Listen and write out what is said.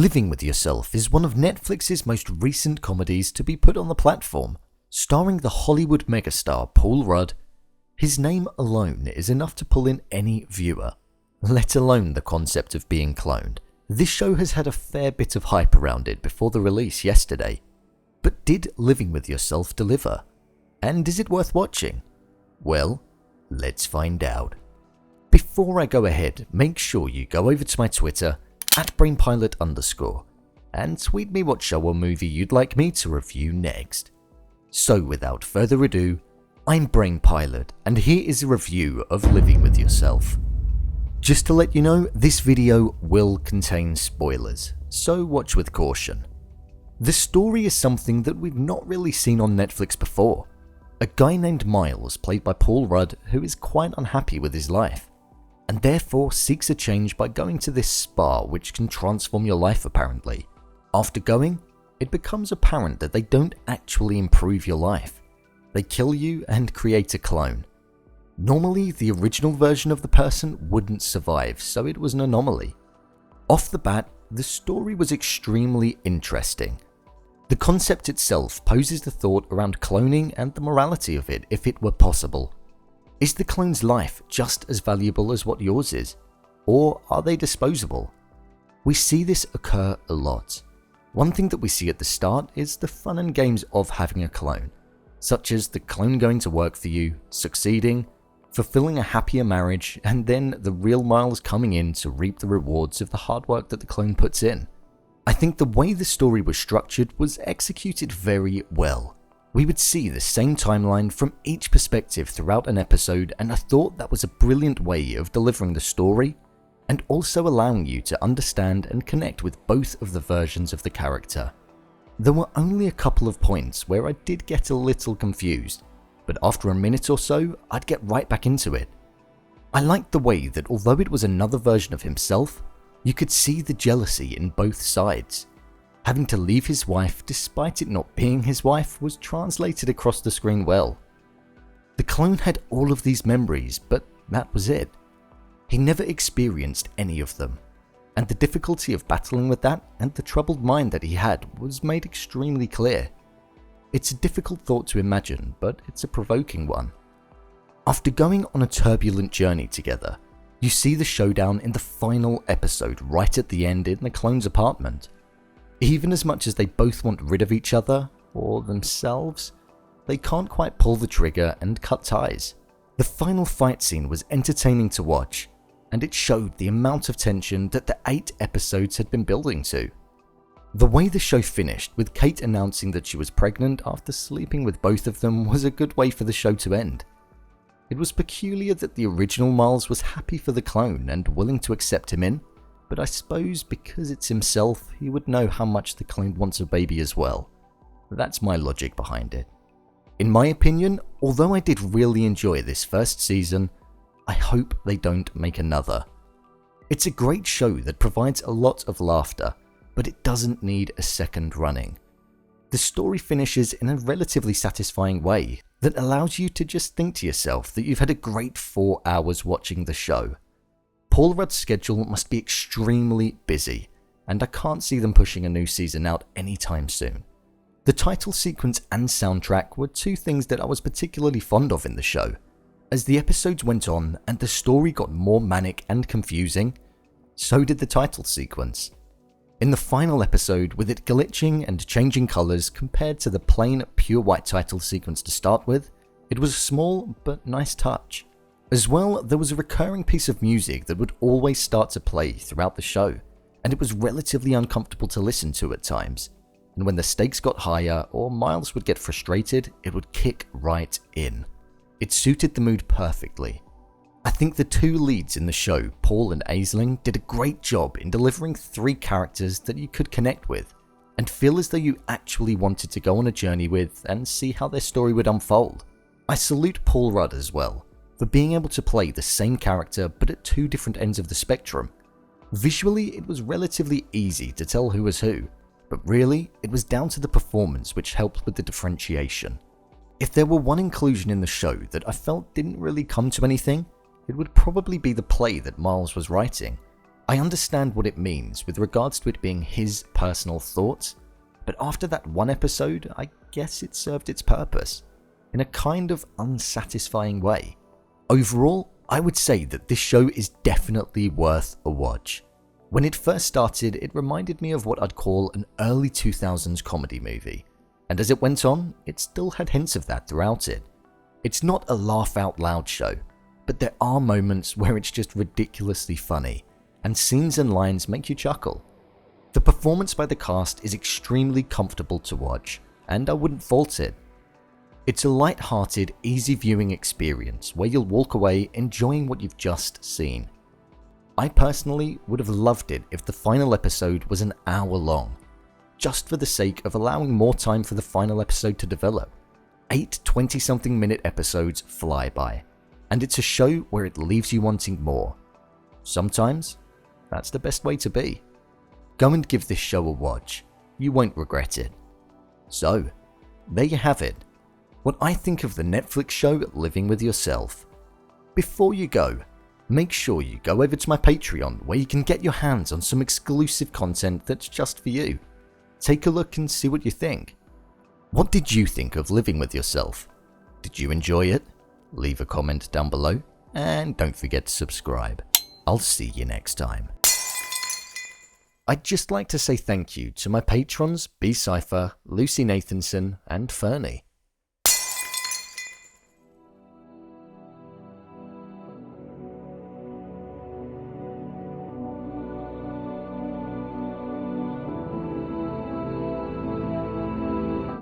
Living with Yourself is one of Netflix's most recent comedies to be put on the platform, starring the Hollywood megastar Paul Rudd. His name alone is enough to pull in any viewer, let alone the concept of being cloned. This show has had a fair bit of hype around it before the release yesterday. But did Living with Yourself deliver? And is it worth watching? Well, let's find out. Before I go ahead, make sure you go over to my Twitter @brainpilot_ and tweet me what show or movie you'd like me to review next. So without further ado, I'm BrainPilot and here is a review of Living with Yourself. Just to let you know, this video will contain spoilers, so watch with caution. The story is something that we've not really seen on Netflix before. A guy named Miles, played by Paul Rudd, who is quite unhappy with his life, and therefore seeks a change by going to this spa which can transform your life apparently. After going, it becomes apparent that they don't actually improve your life. They kill you and create a clone. Normally, the original version of the person wouldn't survive, so it was an anomaly. Off the bat, the story was extremely interesting. The concept itself poses the thought around cloning and the morality of it if it were possible. Is the clone's life just as valuable as what yours is? Or are they disposable? We see this occur a lot. One thing that we see at the start is the fun and games of having a clone, such as the clone going to work for you, succeeding, fulfilling a happier marriage, and then the real Miles coming in to reap the rewards of the hard work that the clone puts in. I think the way the story was structured was executed very well. We would see the same timeline from each perspective throughout an episode, and I thought that was a brilliant way of delivering the story and also allowing you to understand and connect with both of the versions of the character. There were only a couple of points where I did get a little confused, but after a minute or so, I'd get right back into it. I liked the way that although it was another version of himself, you could see the jealousy in both sides. Having to leave his wife despite it not being his wife was translated across the screen well. The clone had all of these memories, but that was it. He never experienced any of them, and the difficulty of battling with that and the troubled mind that he had was made extremely clear. It's a difficult thought to imagine, but it's a provoking one. After going on a turbulent journey together, you see the showdown in the final episode right at the end in the clone's apartment. Even as much as they both want rid of each other, or themselves, they can't quite pull the trigger and cut ties. The final fight scene was entertaining to watch, and it showed the amount of tension that the 8 episodes had been building to. The way the show finished, with Kate announcing that she was pregnant after sleeping with both of them, was a good way for the show to end. It was peculiar that the original Miles was happy for the clone and willing to accept him in, but I suppose because it's himself, he would know how much the clone wants a baby as well. That's my logic behind it. In my opinion, although I did really enjoy this first season, I hope they don't make another. It's a great show that provides a lot of laughter, but it doesn't need a second running. The story finishes in a relatively satisfying way that allows you to just think to yourself that you've had a great 4 hours watching the show. Paul Rudd's schedule must be extremely busy, and I can't see them pushing a new season out anytime soon. The title sequence and soundtrack were 2 things that I was particularly fond of in the show. As the episodes went on and the story got more manic and confusing, so did the title sequence. In the final episode, with it glitching and changing colours compared to the plain pure white title sequence to start with, it was a small but nice touch. As well, there was a recurring piece of music that would always start to play throughout the show, and it was relatively uncomfortable to listen to at times. And when the stakes got higher or Miles would get frustrated, it would kick right in. It suited the mood perfectly. I think the 2 leads in the show, Paul and Aisling, did a great job in delivering 3 characters that you could connect with and feel as though you actually wanted to go on a journey with and see how their story would unfold. I salute Paul Rudd as well for being able to play the same character but at 2 different ends of the spectrum. Visually, it was relatively easy to tell who was who, but really, it was down to the performance which helped with the differentiation. If there were one inclusion in the show that I felt didn't really come to anything, it would probably be the play that Miles was writing. I understand what it means with regards to it being his personal thoughts, but after that one episode, I guess it served its purpose, in a kind of unsatisfying way. Overall, I would say that this show is definitely worth a watch. When it first started, it reminded me of what I'd call an early 2000s comedy movie, and as it went on, it still had hints of that throughout it. It's not a laugh-out-loud show, but there are moments where it's just ridiculously funny, and scenes and lines make you chuckle. The performance by the cast is extremely comfortable to watch, and I wouldn't fault it. It's a light-hearted, easy viewing experience where you'll walk away enjoying what you've just seen. I personally would have loved it if the final episode was an hour long, just for the sake of allowing more time for the final episode to develop. 8 20-something minute episodes fly by, and it's a show where it leaves you wanting more. Sometimes, that's the best way to be. Go and give this show a watch, you won't regret it. So, there you have it, what I think of the Netflix show Living With Yourself. Before you go, make sure you go over to my Patreon where you can get your hands on some exclusive content that's just for you. Take a look and see what you think. What did you think of Living With Yourself? Did you enjoy it? Leave a comment down below, and don't forget to subscribe. I'll see you next time. I'd just like to say thank you to my patrons B-Cypher, Lucy Nathanson, and FERNY.